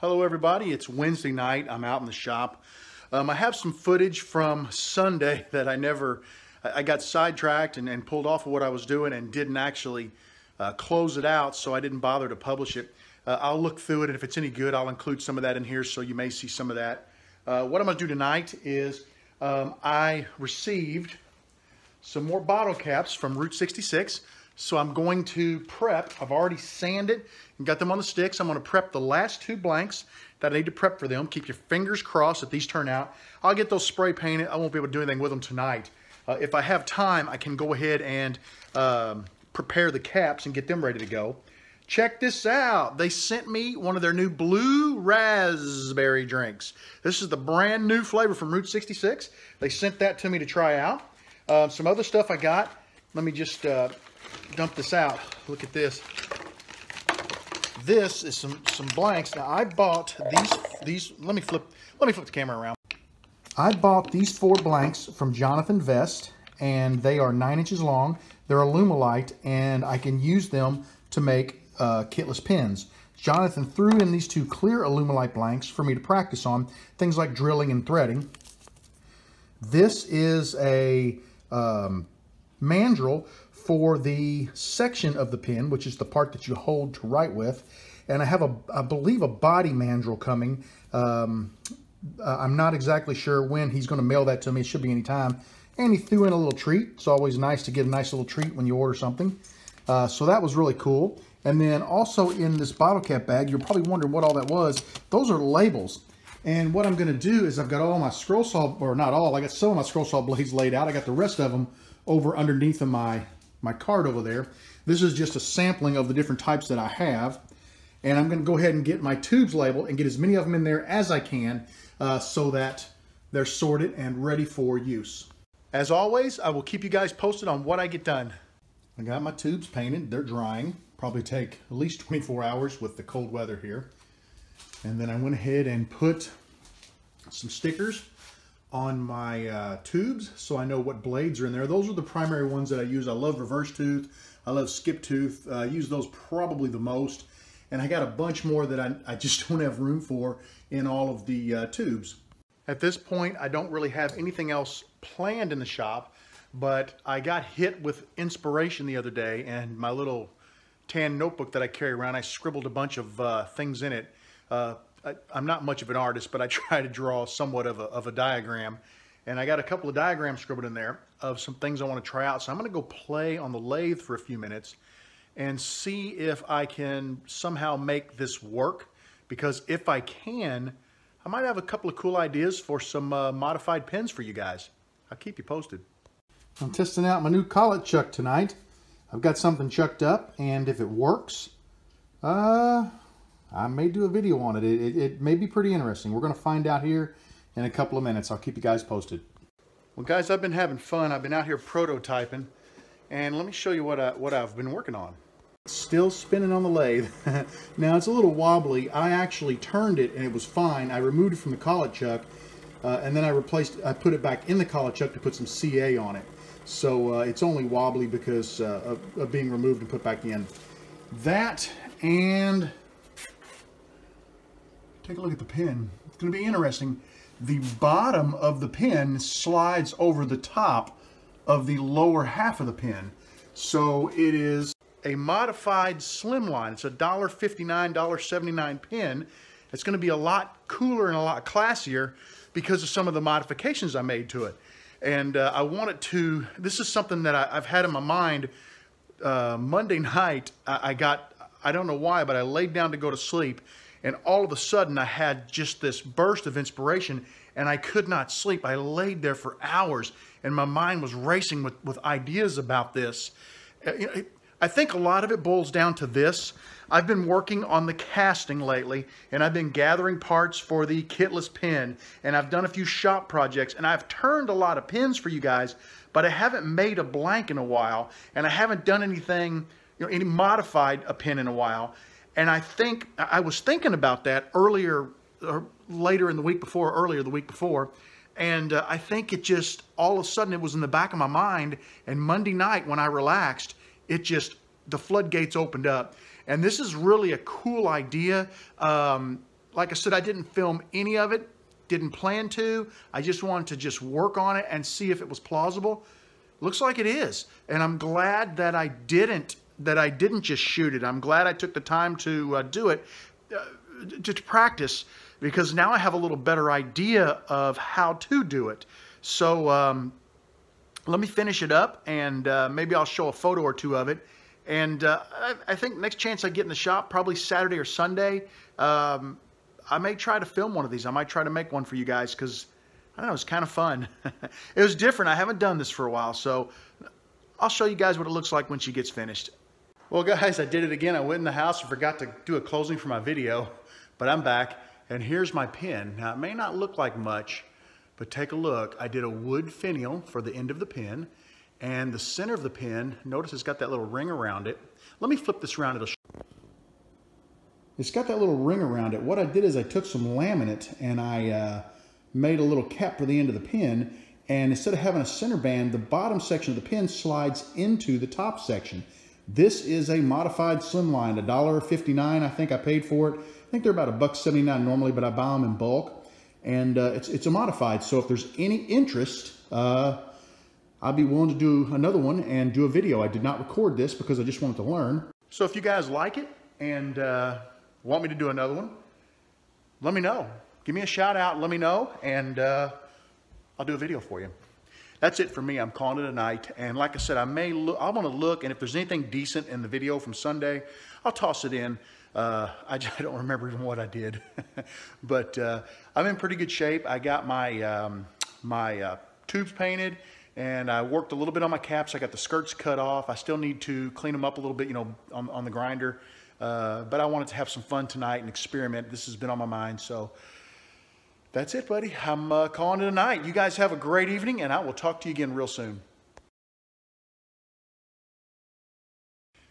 Hello everybody, it's Wednesday night. I'm out in the shop. I have some footage from Sunday that I got sidetracked and pulled off of what I was doing and didn't actually close it out, so I didn't bother to publish it. I'll look through it, and if it's any good, I'll include some of that in here, so you may see some of that. What I'm going to do tonight is I received some more bottle caps from Route 66. So I'm going to prep. I've already sanded and got them on the sticks. I'm going to prep the last two blanks that I need to prep for them. Keep your fingers crossed that these turn out. I'll get those spray painted. I won't be able to do anything with them tonight. If I have time, I can go ahead and prepare the caps and get them ready to go. Check this out. They sent me one of their new blue raspberry drinks. This is the brand new flavor from Route 66. They sent that to me to try out. Some other stuff I got. Let me just dump this out. Look at this. This is some blanks. Now I bought these. Let me flip the camera around. I bought these 4 blanks from Jonathan Vest, and they are 9 inches long. They're Alumilite, and I can use them to make kitless pins. Jonathan threw in these 2 clear Alumilite blanks for me to practice on things like drilling and threading. This is a mandrel for the section of the pin, which is the part that you hold to write with. And I have, I believe, a body mandrel coming. I'm not exactly sure when he's going to mail that to me. It should be any time. And he threw in a little treat. It's always nice to get a nice little treat when you order something. So that was really cool. And then also in this bottle cap bag, you're probably wondering what all that was. Those are labels. And what I'm going to do is I've got all my scroll saw, or not all, I got some of my scroll saw blades laid out. I got the rest of them over underneath of my card over there. This is just a sampling of the different types that I have. And I'm going to go ahead and get my tubes labeled and get as many of them in there as I can so that they're sorted and ready for use. As always, I will keep you guys posted on what I get done. I got my tubes painted. They're drying. Probably take at least 24 hours with the cold weather here. And then I went ahead and put some stickers on my tubes so I know what blades are in there. Those are the primary ones that I use. I love reverse tooth. I love skip tooth. I use those probably the most. And I got a bunch more that I just don't have room for in all of the tubes. At this point, I don't really have anything else planned in the shop, but I got hit with inspiration the other day, and my little tan notebook that I carry around, I scribbled a bunch of things in it. I'm not much of an artist, but I try to draw somewhat of a diagram. And I got a couple of diagrams scribbled in there of some things I want to try out. So I'm going to go play on the lathe for a few minutes and see if I can somehow make this work. Because if I can, I might have a couple of cool ideas for some modified pins for you guys. I'll keep you posted. I'm testing out my new collet chuck tonight. I've got something chucked up, and if it works, I may do a video on it. It may be pretty interesting. We're going to find out here in a couple of minutes. I'll keep you guys posted. Well, guys, I've been having fun. I've been out here prototyping, and let me show you what I've been working on. It's still spinning on the lathe. Now, it's a little wobbly. I actually turned it, and it was fine. I removed it from the collet chuck, and then I put it back in the collet chuck to put some CA on it. So it's only wobbly because of being removed and put back in. That, and take a look at the pin. It's going to be interesting. The bottom of the pin slides over the top of the lower half of the pin. So it is a modified slimline. It's a $1.59, $1.79 pin. It's going to be a lot cooler and a lot classier because of some of the modifications I made to it. And I wanted to, this is something that I've had in my mind. Monday night, I don't know why, but I laid down to go to sleep. And all of a sudden, I had just this burst of inspiration, and I could not sleep. I laid there for hours, and my mind was racing with ideas about this. I think a lot of it boils down to this. I've been working on the casting lately, and I've been gathering parts for the kitless pin, and I've done a few shop projects, and I've turned a lot of pins for you guys, but I haven't made a blank in a while, and I haven't done anything, any modified a pin in a while. And I was thinking about that earlier, or later in the week before, earlier the week before, and I think it just, all of a sudden it was in the back of my mind, and Monday night when I relaxed, the floodgates opened up. And this is really a cool idea. like I said, I didn't film any of it, didn't plan to. I just wanted to just work on it and see if it was plausible. Looks like it is. And I'm glad that I didn't just shoot it. I'm glad I took the time to do it, to practice, because now I have a little better idea of how to do it. So let me finish it up, and maybe I'll show a photo or two of it. And I think next chance I get in the shop, probably Saturday or Sunday, I may try to film one of these. I might try to make one for you guys, because I don't know, it's kind of fun. It was different. I haven't done this for a while, so I'll show you guys what it looks like when she gets finished. Well, guys, I did it again. I went in the house and forgot to do a closing for my video, but I'm back, and here's my pin. Now, it may not look like much, but take a look. I did a wood finial for the end of the pin, and the center of the pin, notice it's got that little ring around it. Let me flip this around. It's got that little ring around it. What I did is I took some laminate and I made a little cap for the end of the pin, and instead of having a center band, the bottom section of the pin slides into the top section. This is a modified slimline, $1.59 I think I paid for it. I think they're about $1.79 normally, but I buy them in bulk. And it's a modified, so if there's any interest, I'd be willing to do another one and do a video. I did not record this because I just wanted to learn. So if you guys like it and want me to do another one, let me know. Give me a shout out, let me know, and I'll do a video for you. That's it for me. I'm calling it a night. And like I said, I want to look, and if there's anything decent in the video from Sunday, I'll toss it in. I don't remember even what I did. But I'm in pretty good shape. I got my tubes painted, and I worked a little bit on my caps. I got the skirts cut off. I still need to clean them up a little bit, you know, on the grinder. But I wanted to have some fun tonight and experiment. This has been on my mind, so that's it, buddy. I'm calling it a night. You guys have a great evening, and I will talk to you again real soon.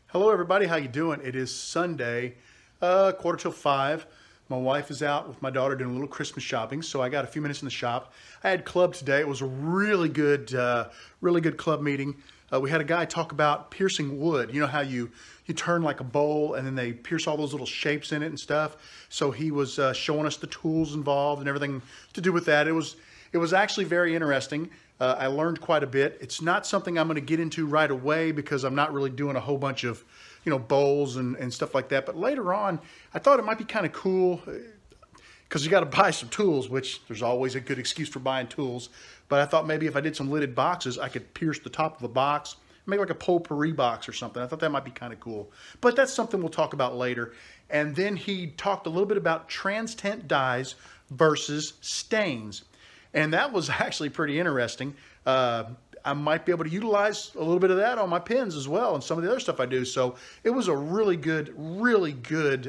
Hello, everybody. How you doing? It is Sunday, 4:45. My wife is out with my daughter doing a little Christmas shopping, so I got a few minutes in the shop. I had club today. It was a really good club meeting. We had a guy talk about piercing wood. You know how you turn like a bowl and then they pierce all those little shapes in it and stuff. So he was showing us the tools involved and everything to do with that. It was actually very interesting. I learned quite a bit. It's not something I'm going to get into right away because I'm not really doing a whole bunch of, you know, bowls and stuff like that. But later on, I thought it might be kind of cool because you got to buy some tools, which there's always a good excuse for buying tools. But I thought maybe if I did some lidded boxes, I could pierce the top of a box, make like a potpourri box or something. I thought that might be kind of cool. But that's something we'll talk about later. And then he talked a little bit about trans-tint dyes versus stains. And that was actually pretty interesting. I might be able to utilize a little bit of that on my pins as well and some of the other stuff I do. So it was a really good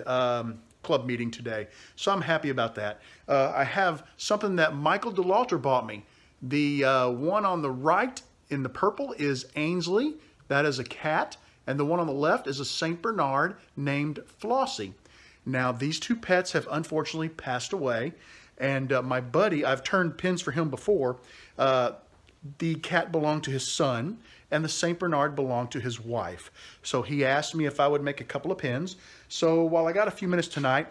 club meeting today. So I'm happy about that. I have something that Michael DeLalter bought me. The one on the right in the purple is Ainsley. That is a cat. And the one on the left is a St. Bernard named Flossie. Now, these two pets have unfortunately passed away. And my buddy, I've turned pins for him before. The cat belonged to his son, and the St. Bernard belonged to his wife. So he asked me if I would make a couple of pins. So while I got a few minutes tonight,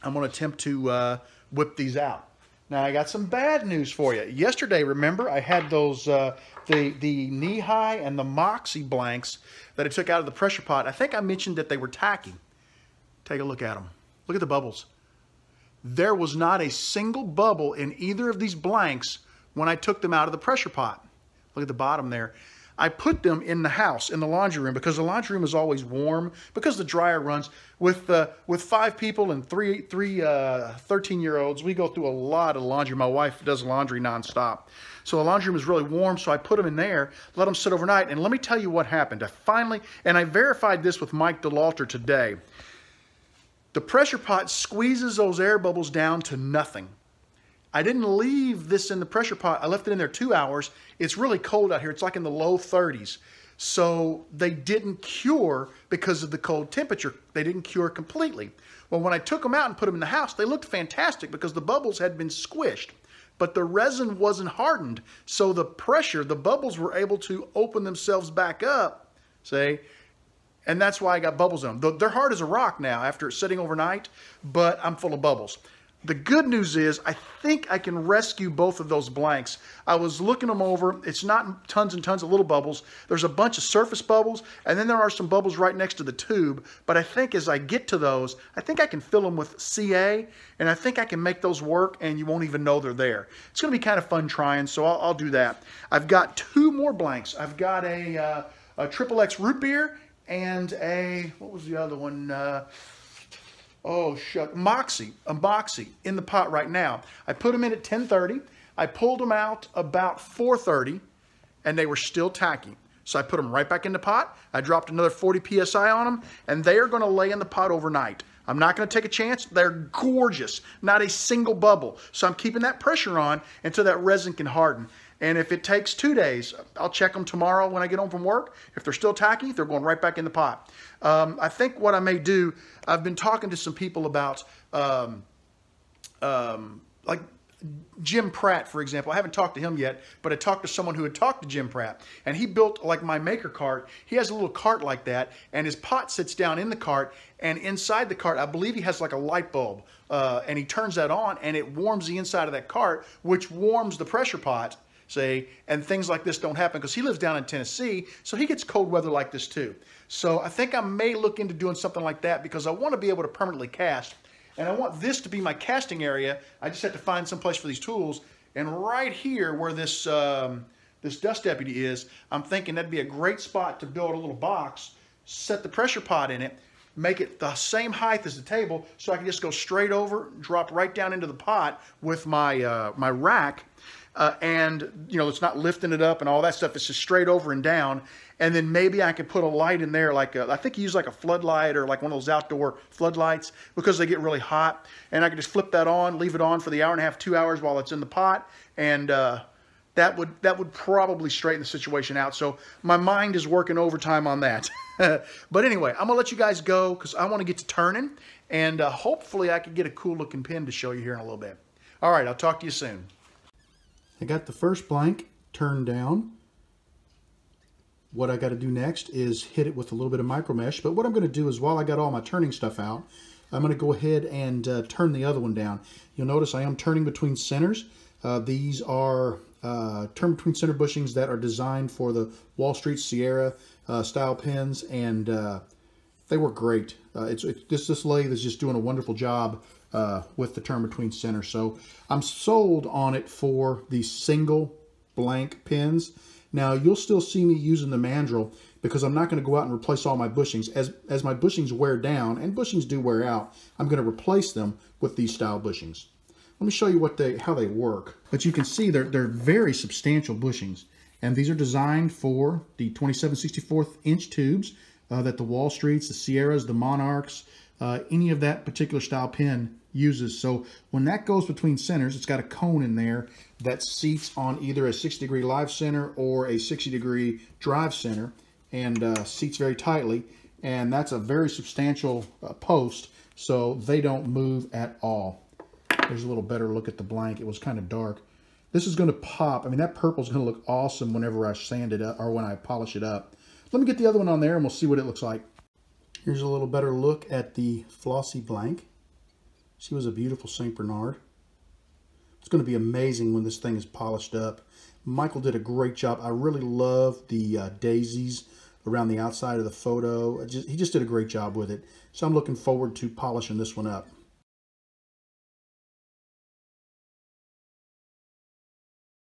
I'm going to attempt to whip these out. Now, I got some bad news for you. Yesterday, remember, I had those, the knee-high and the Moxie blanks that I took out of the pressure pot. I think I mentioned that they were tacky. Take a look at them. Look at the bubbles. There was not a single bubble in either of these blanks when I took them out of the pressure pot. Look at the bottom there. I put them in the house, in the laundry room, because the laundry room is always warm, because the dryer runs. With 5 people and three 13-year-olds, we go through a lot of laundry. My wife does laundry nonstop. So the laundry room is really warm, so I put them in there, let them sit overnight, and let me tell you what happened. I verified this with Mike DeLalter today. The pressure pot squeezes those air bubbles down to nothing. I didn't leave this in the pressure pot. I left it in there 2 hours. It's really cold out here. It's like in the low 30s. So they didn't cure because of the cold temperature. They didn't cure completely. Well, when I took them out and put them in the house, they looked fantastic because the bubbles had been squished. But the resin wasn't hardened. So the bubbles were able to open themselves back up, say, And that's why I got bubbles on them. They're hard as a rock now after sitting overnight, but I'm full of bubbles. The good news is I think I can rescue both of those blanks. I was looking them over. It's not tons and tons of little bubbles. There's a bunch of surface bubbles, and then there are some bubbles right next to the tube. But I think as I get to those, I think I can fill them with CA, and I think I can make those work, and you won't even know they're there. It's going to be kind of fun trying, so I'll do that. I've got 2 more blanks. I've got a XXX root beer and a, what was the other one? Oh, shuck, Moxie, a Moxie in the pot right now. I put them in at 10:30. I pulled them out about 4:30, and they were still tacky. So I put them right back in the pot. I dropped another 40 PSI on them, and they are going to lay in the pot overnight. I'm not going to take a chance. They're gorgeous. Not a single bubble. So I'm keeping that pressure on until that resin can harden. And if it takes 2 days, I'll check them tomorrow when I get home from work. If they're still tacky, they're going right back in the pot. I think what I may do, I've been talking to some people about like Jim Pratt, for example. I haven't talked to him yet, but I talked to someone who had talked to Jim Pratt, and he built like my maker cart. He has a little cart like that, and his pot sits down in the cart, and inside the cart, I believe he has like a light bulb, and he turns that on, and it warms the inside of that cart, which warms the pressure pot, say, and things like this don't happen because he lives down in Tennessee, so he gets cold weather like this too. So I think I may look into doing something like that because I want to be able to permanently cast. And I want this to be my casting area. I just have to find some place for these tools. And right here where this this dust deputy is, I'm thinking that'd be a great spot to build a little box, set the pressure pot in it, make it the same height as the table so I can just go straight over, drop right down into the pot with my, my rack. And, you know, it's not lifting it up and all that stuff. It's just straight over and down. And then maybe I could put a light in there, like I think you use like a floodlight or like one of those outdoor floodlights because they get really hot. And I could just flip that on, leave it on for the hour and a half, 2 hours while it's in the pot. And that would probably straighten the situation out. So my mind is working overtime on that. But anyway, I'm going to let you guys go because I want to get to turning. And hopefully I can get a cool looking pin to show you here in a little bit. All right, I'll talk to you soon. I got the first blank turned down. What I got to do next is hit it with a little bit of micro mesh. But what I'm going to do is while I got all my turning stuff out, I'm going to go ahead and turn the other one down. You'll notice I am turning between centers. These are turn between center bushings that are designed for the Wall Street Sierra style pins, and they work great. This lathe is just doing a wonderful job with the turn between center. So I'm sold on it for the single blank pins. Now you'll still see me using the mandrel because I'm not going to go out and replace all my bushings. As my bushings wear down, and bushings do wear out, I'm going to replace them with these style bushings. Let me show you how they work. But you can see they're very substantial bushings, and these are designed for the 27/64 inch tubes that the Wall Streets, the Sierras, the Monarchs, any of that particular style pin uses. So when that goes between centers, it's got a cone in there that seats on either a 60-degree live center or a 60-degree drive center, and seats very tightly. And that's a very substantial post, so they don't move at all. There's a little better look at the blank. It was kind of dark. This is going to pop. I mean, that purple is going to look awesome whenever I sand it up or when I polish it up. Let me get the other one on there and we'll see what it looks like. Here's a little better look at the flossy blank. She was a beautiful St. Bernard. It's going to be amazing when this thing is polished up. Michael did a great job. I really love the daisies around the outside of the photo. He just did a great job with it. So I'm looking forward to polishing this one up.